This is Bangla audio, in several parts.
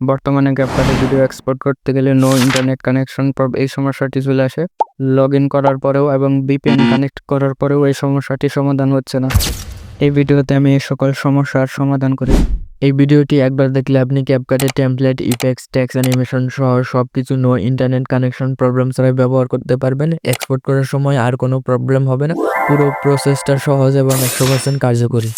বর্তমানে ক্যাপকাটে ভিডিও এক্সপোর্ট করতে গেলে নো ইন্টারনেট কানেকশন এই সমস্যাটি চলে আসে। লগ ইন করার পরেও এবং ভিপিএন কানেক্ট করার পরেও এই সমস্যাটি সমাধান হচ্ছে না। এই ভিডিওতে আমি এই সকল সমস্যার সমাধান করি। এই ভিডিওটি একবার দেখলে আপনি ক্যাপকাটে টেমপ্লেট, ইফেক্টস, টেক্সট অ্যানিমেশন সহ সব কিছু নো ইন্টারনেট কানেকশন প্রবলেম ছাড়াই ব্যবহার করতে পারবেন। এক্সপোর্ট করার সময় আর কোনো প্রবলেম হবে না। পুরো প্রসেসটা সহজ এবং 100% কার্যকরী।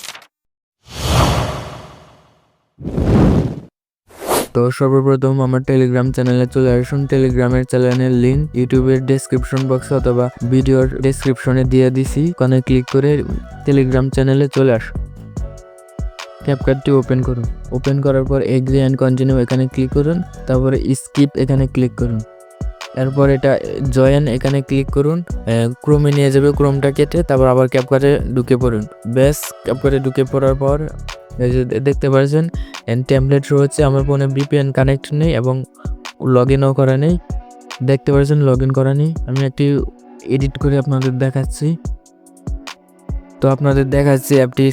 তো সর্বপ্রথম আমার টেলিগ্রাম চ্যানেলে চলে আসুন। টেলিগ্রামের চ্যানেলের লিঙ্ক ইউটিউবের ডেসক্রিপশন বক্সে অথবা ভিডিওর ডেসক্রিপশনে দিয়ে দিছি। ওখানে ক্লিক করে টেলিগ্রাম চ্যানেলে চলে আসুন। ক্যাপকাটটি ওপেন করুন। ওপেন করার পর এগ্রি অ্যান্ড কন্টিনিউ এখানে ক্লিক করুন। তারপরে স্কিপ এখানে ক্লিক করুন। এরপর এটা জয়েন এখানে ক্লিক করুন। ক্রোমে নিয়ে যাবে, ক্রোমটা কেটে তারপর আবার ক্যাপকাটে ঢুকে পড়ুন। ব্যাস, ক্যাপকাটে ঢুকে পড়ার পর এই যে দেখতে পাচ্ছেন টেমপ্লেট শো হচ্ছে। আমার ফোনে ভিপিএন কানেক্ট নেই এবং লগ ইনও করা নেই। দেখতে পাচ্ছেন লগ ইন করা নেই। আমি একটি এডিট করে আপনাদের দেখাচ্ছি। তো আপনাদের দেখাচ্ছি অ্যাপটি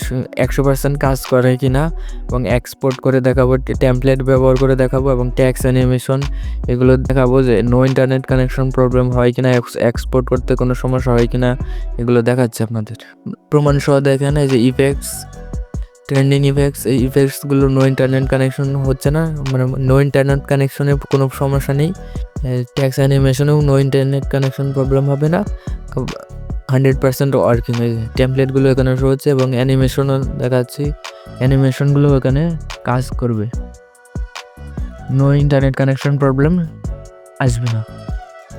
100% কাজ করে কি না এবং এক্সপোর্ট করে দেখাবো, টেমপ্লেট ব্যবহার করে দেখাবো এবং টেক্সট অ্যানিমেশন এগুলো দেখাবো যে নো ইন্টারনেট কানেকশন প্রবলেম হয় কিনা, এক্সপোর্ট করতে কোনো সমস্যা হয় কিনা এগুলো দেখাচ্ছে আপনাদের। প্রমাণ সহ দেখেন এই যে ইফেক্টস, ট্রেন্ডিং ইফেক্টস, এই ইফেক্টসগুলো নো ইন্টারনেট কানেকশন হচ্ছে না, মানে নো ইন্টারনেট কানেকশনে কোনো সমস্যা নেই। টেক্সট অ্যানিমেশনেও নো ইন্টারনেট কানেকশন প্রবলেম হবে না, 100% ওয়ার্কিং হয়েছে। টেমপ্লেটগুলো এখানে শো হচ্ছে এবং অ্যানিমেশনও দেখাচ্ছি, অ্যানিমেশনগুলো এখানে কাজ করবে। নো ইন্টারনেট কানেকশন প্রবলেম আসবে না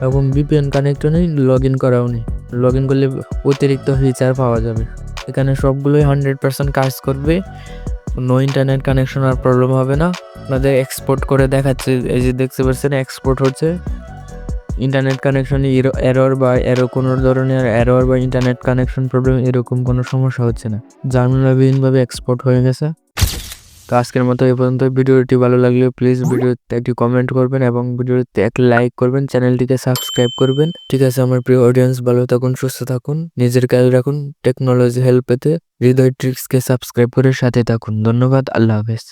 এবং ভিপিএন কানেকশনে লগ ইন করাও নেই। লগ ইন করলে অতিরিক্ত ফিচার পাওয়া যাবে। এখানে সবগুলোই 100% কাজ করবে। নো ইন্টারনেট কানেকশন আর প্রবলেম হবে না। আপনাদের এক্সপোর্ট করে দেখাচ্ছে, এই যে দেখতে পাচ্ছেন এক্সপোর্ট হচ্ছে। ইন্টারনেট কানেকশনে এরর বা কোনো ধরনের এরর বা ইন্টারনেট কানেকশন প্রবলেম এরকম কোনো সমস্যা হচ্ছে না, ঝামেলাবিহীনভাবে এক্সপোর্ট হয়ে গেছে। তো আজকের মতো এই পর্যন্ত। ভিডিওটি ভালো লাগলে প্লিজ ভিডিওতে একটি কমেন্ট করবেন এবং ভিডিওতে এক লাইক করবেন, চ্যানেলটিকে সাবস্ক্রাইব করবেন। ঠিক আছে আমার প্রিয় অডিয়েন্স, ভালো থাকুন, সুস্থ থাকুন, নিজের খেয়াল রাখুন। টেকনোলজি হেল্প পেতে হৃদয় ট্রিক্সকে সাবস্ক্রাইব করে সাথে থাকুন। ধন্যবাদ, আল্লাহ হাফেজ।